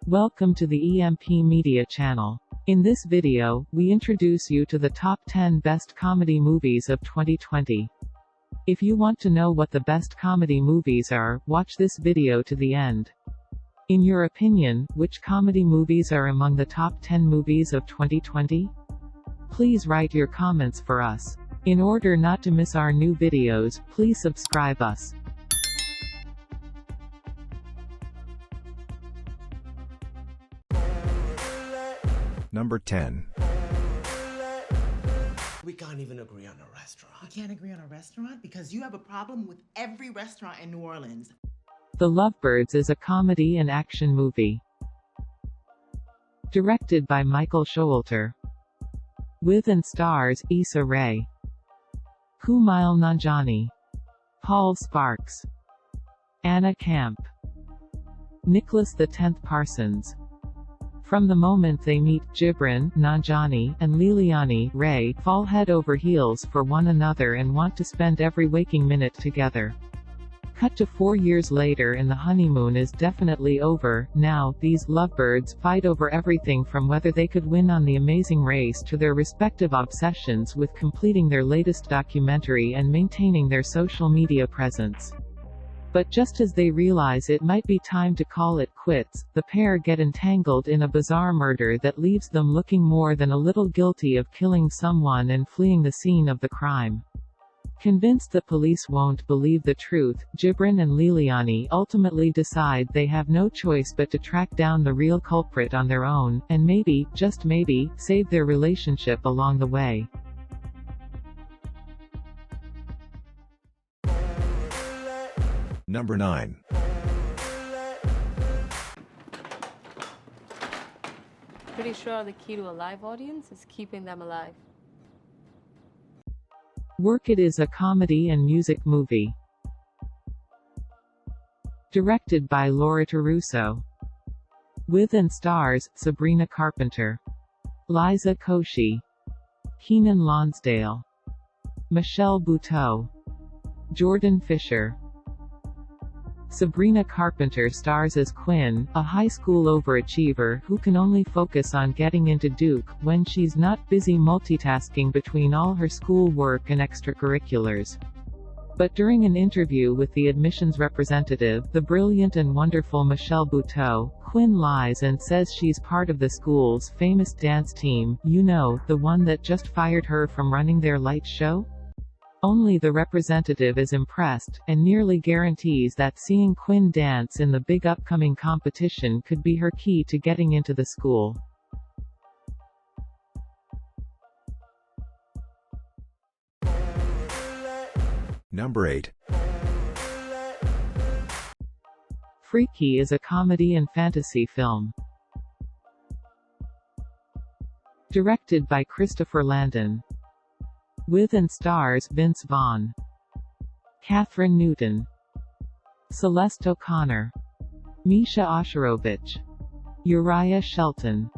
Welcome to the EMP Media channel. In this video, we introduce you to the top 10 best comedy movies of 2020. If you want to know what the best comedy movies are, watch this video to the end. In your opinion, which comedy movies are among the top 10 movies of 2020? Please write your comments for us. In order not to miss our new videos, please subscribe us. Number 10. We can't even agree on a restaurant. You can't agree on a restaurant? Because you have a problem with every restaurant in New Orleans. The Lovebirds is a comedy and action movie. Directed by Michael Showalter. With and stars, Issa Rae, Kumail Nanjiani, Paul Sparks, Anna Camp, Nicholas X Parsons. From the moment they meet, Gibran, Nanjiani, and Liliani Ray fall head over heels for one another and want to spend every waking minute together. Cut to 4 years later and the honeymoon is definitely over. Now, these lovebirds fight over everything from whether they could win on The Amazing Race to their respective obsessions with completing their latest documentary and maintaining their social media presence. But just as they realize it might be time to call it quits, the pair get entangled in a bizarre murder that leaves them looking more than a little guilty of killing someone and fleeing the scene of the crime. Convinced the police won't believe the truth, Gibran and Liliani ultimately decide they have no choice but to track down the real culprit on their own, and maybe, just maybe, save their relationship along the way. Number 9. Pretty sure the key to a live audience is keeping them alive. Work It is a comedy and music movie. Directed by Laura Russo. With and stars, Sabrina Carpenter, Liza Koshy, Keenan Lonsdale, Michelle Buteau, Jordan Fisher. Sabrina Carpenter stars as Quinn, a high school overachiever who can only focus on getting into Duke when she's not busy multitasking between all her school work and extracurriculars. But during an interview with the admissions representative, the brilliant and wonderful Michelle Buteau, Quinn lies and says she's part of the school's famous dance team, you know, the one that just fired her from running their light show? Only the representative is impressed, and nearly guarantees that seeing Quinn dance in the big upcoming competition could be her key to getting into the school. Number 8. Freaky is a comedy and fantasy film. Directed by Christopher Landon. With and stars, Vince Vaughn, Catherine Newton, Celeste O'Connor, Misha Osharovich, Uriah Shelton.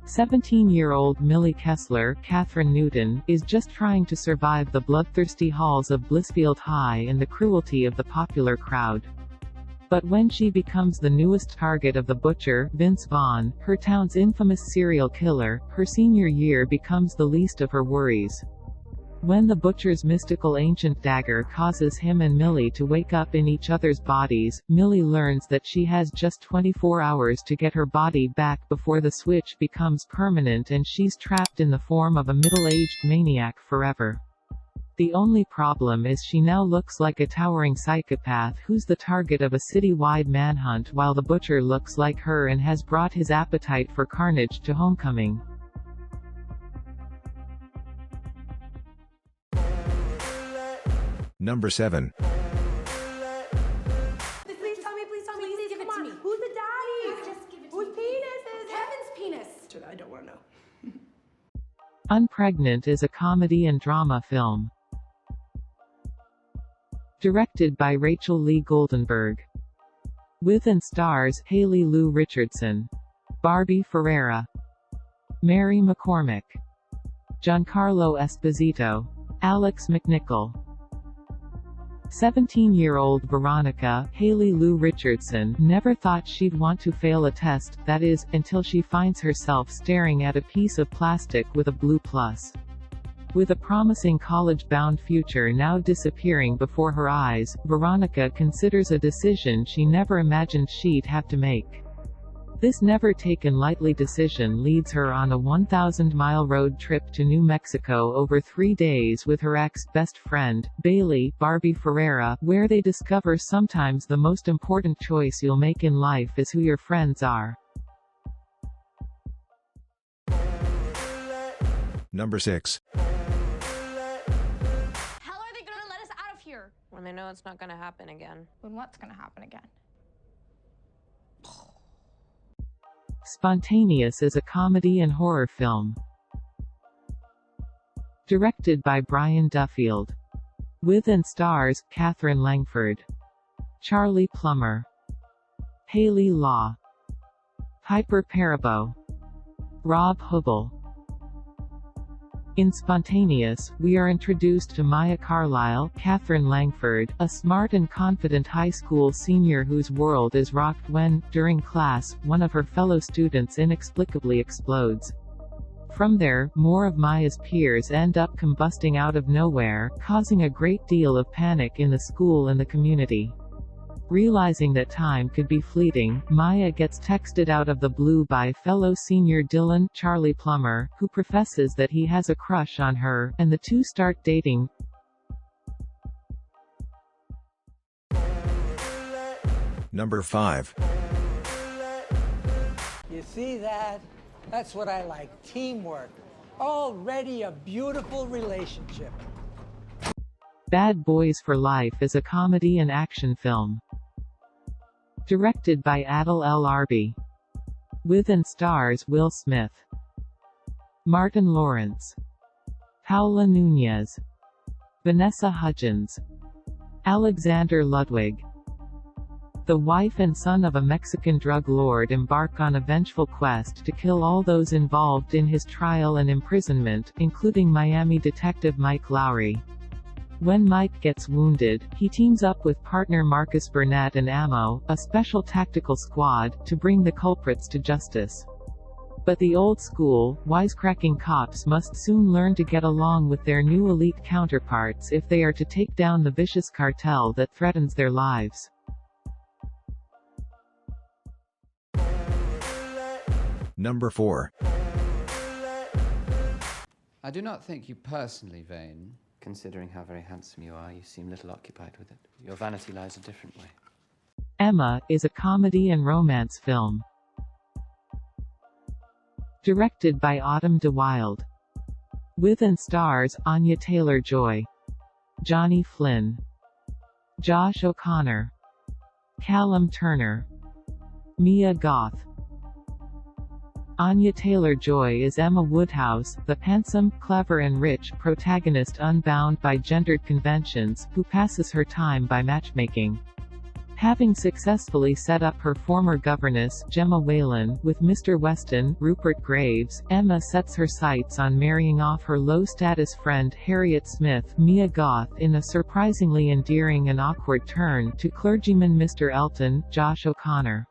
17-year-old Millie Kessler, Catherine Newton, is just trying to survive the bloodthirsty halls of Blissfield High and the cruelty of the popular crowd. But when she becomes the newest target of the butcher, Vince Vaughn, her town's infamous serial killer, her senior year becomes the least of her worries. When the butcher's mystical ancient dagger causes him and Millie to wake up in each other's bodies, Millie learns that she has just 24 hours to get her body back before the switch becomes permanent and she's trapped in the form of a middle-aged maniac forever. The only problem is she now looks like a towering psychopath who's the target of a city-wide manhunt while the butcher looks like her and has brought his appetite for carnage to homecoming. Number 7. Please tell me, please give it to me. Who's the daddy? Just give it to me. Whose penis is Kevin's penis? I don't want to know. Unpregnant is a comedy and drama film. Directed by Rachel Lee Goldenberg. With and stars, Haley Lou Richardson, Barbie Ferreira, Mary McCormick, Giancarlo Esposito, Alex McNichol. 17-year-old Veronica, Haley Lou Richardson, never thought she'd want to fail a test, that is, until she finds herself staring at a piece of plastic with a blue plus. With a promising college-bound future now disappearing before her eyes, Veronica considers a decision she never imagined she'd have to make. This never-taken-lightly decision leads her on a 1,000-mile road trip to New Mexico over 3 days with her ex-best friend, Bailey, Barbie Ferreira, where they discover sometimes the most important choice you'll make in life is who your friends are. Number 6. How are they gonna let us out of here? When they know it's not gonna happen again. When what's gonna happen again? Spontaneous is a comedy and horror film. Directed by Brian Duffield. With and stars, Katherine Langford, Charlie Plummer, Haley Law, Piper Perabo, Rob Hubbell. In Spontaneous, we are introduced to Maya Carlisle, Katherine Langford, a smart and confident high school senior whose world is rocked when, during class, one of her fellow students inexplicably explodes. From there, more of Maya's peers end up combusting out of nowhere, causing a great deal of panic in the school and the community. Realizing that time could be fleeting, Maya gets texted out of the blue by fellow senior Dylan, Charlie Plummer, who professes that he has a crush on her, and the two start dating. Number 5. You see that? That's what I like. Teamwork. Already a beautiful relationship. Bad Boys for Life is a comedy and action film. Directed by Adil El Arbi. With and stars Will Smith, Martin Lawrence, Paula Nunez, Vanessa Hudgens, Alexander Ludwig. The wife and son of a Mexican drug lord embark on a vengeful quest to kill all those involved in his trial and imprisonment, including Miami detective Mike Lowry. When Mike gets wounded, he teams up with partner Marcus Burnett and Ammo, a special tactical squad, to bring the culprits to justice. But the old-school, wisecracking cops must soon learn to get along with their new elite counterparts if they are to take down the vicious cartel that threatens their lives. Number 4. I do not think you personally vain. Considering how very handsome you are, you seem little occupied with it. Your vanity lies a different way. Emma is a comedy and romance film. Directed by Autumn de Wilde. With and stars Anya Taylor-Joy, Johnny Flynn, Josh O'Connor, Callum Turner, Mia Goth. Anya Taylor-Joy is Emma Woodhouse, the handsome, clever and rich protagonist unbound by gendered conventions, who passes her time by matchmaking. Having successfully set up her former governess, Gemma Whalen, with Mr. Weston, Rupert Graves, Emma sets her sights on marrying off her low-status friend Harriet Smith, Mia Goth, in a surprisingly endearing and awkward turn to clergyman Mr. Elton, Josh O'Connor.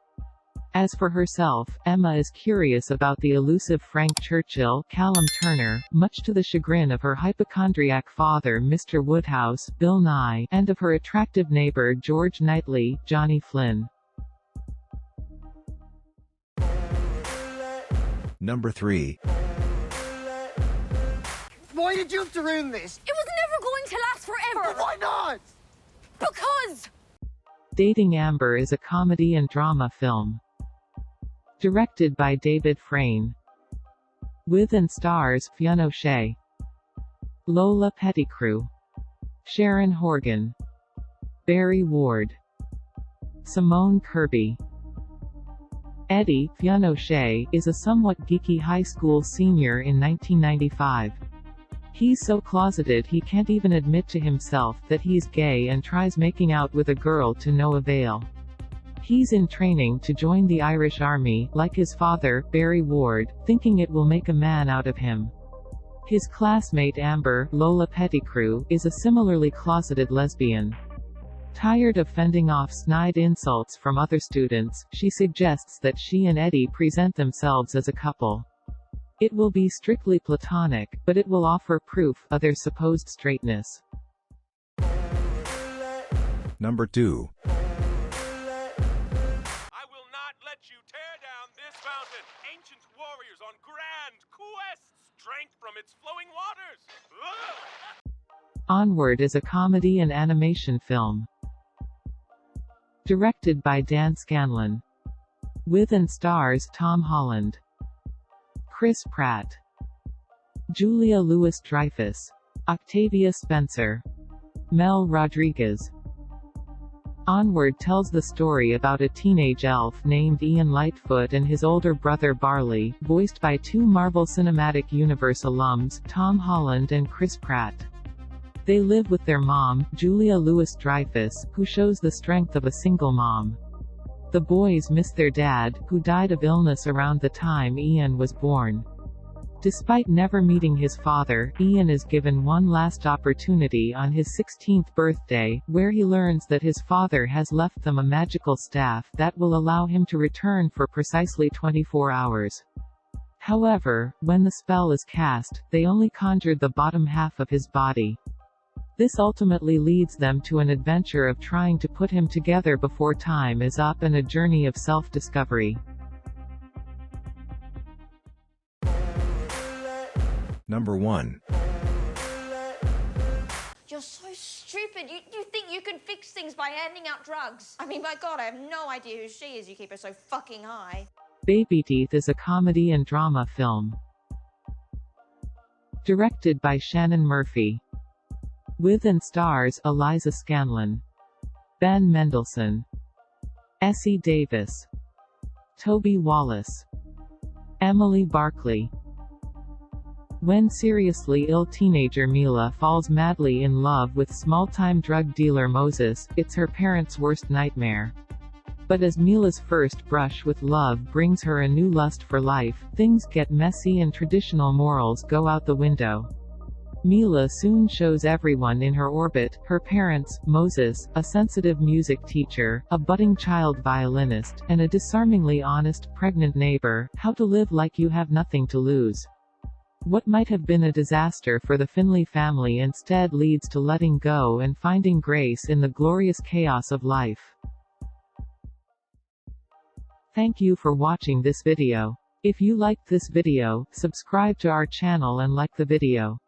As for herself, Emma is curious about the elusive Frank Churchill, Callum Turner, much to the chagrin of her hypochondriac father Mr. Woodhouse, Bill Nye, and of her attractive neighbor George Knightley, Johnny Flynn. Number 3. Why did you have to ruin this? It was never going to last forever! Why not? Because! Dating Amber is a comedy and drama film. Directed by David Frayne. With and stars Fionn O'Shea, Lola Pettigrew, Sharon Horgan, Barry Ward, Simone Kirby. Eddie, Fionn O'Shea, is a somewhat geeky high school senior in 1995. He's so closeted he can't even admit to himself that he's gay and tries making out with a girl to no avail. He's in training to join the Irish Army, like his father, Barry Ward, thinking it will make a man out of him. His classmate Amber, Lola Pettigrew, is a similarly closeted lesbian. Tired of fending off snide insults from other students, she suggests that she and Eddie present themselves as a couple. It will be strictly platonic, but it will offer proof of their supposed straightness. Number 2. I will not let you tear down this mountain. Ancient warriors on grand quests drank from its flowing waters. Onward is a comedy and animation film. Directed by Dan Scanlon. With and stars Tom Holland, Chris Pratt, Julia Louis-Dreyfus, Octavia Spencer, Mel Rodriguez. Onward tells the story about a teenage elf named Ian Lightfoot and his older brother Barley, voiced by two Marvel Cinematic Universe alums, Tom Holland and Chris Pratt. They live with their mom, Julia Louis-Dreyfus, who shows the strength of a single mom. The boys miss their dad, who died of illness around the time Ian was born. Despite never meeting his father, Ian is given one last opportunity on his 16th birthday, where he learns that his father has left them a magical staff that will allow him to return for precisely 24 hours. However, when the spell is cast, they only conjured the bottom half of his body. This ultimately leads them to an adventure of trying to put him together before time is up and a journey of self-discovery. Number 1. You're so stupid. You think you can fix things by handing out drugs. I mean, my God, I have no idea who she is. You keep her so fucking high. Babyteeth is a comedy and drama film. Directed by Shannon Murphy. With and stars Eliza Scanlon, Ben Mendelsohn, Essie Davis, Toby Wallace, Emily Barkley. When seriously ill teenager Mila falls madly in love with small-time drug dealer Moses, it's her parents' worst nightmare. But as Mila's first brush with love brings her a new lust for life, things get messy and traditional morals go out the window. Mila soon shows everyone in her orbit, her parents, Moses, a sensitive music teacher, a budding child violinist, and a disarmingly honest, pregnant neighbor, how to live like you have nothing to lose. What might have been a disaster for the Finley family instead leads to letting go and finding grace in the glorious chaos of life. Thank you for watching this video. If you liked this video, subscribe to our channel and like the video.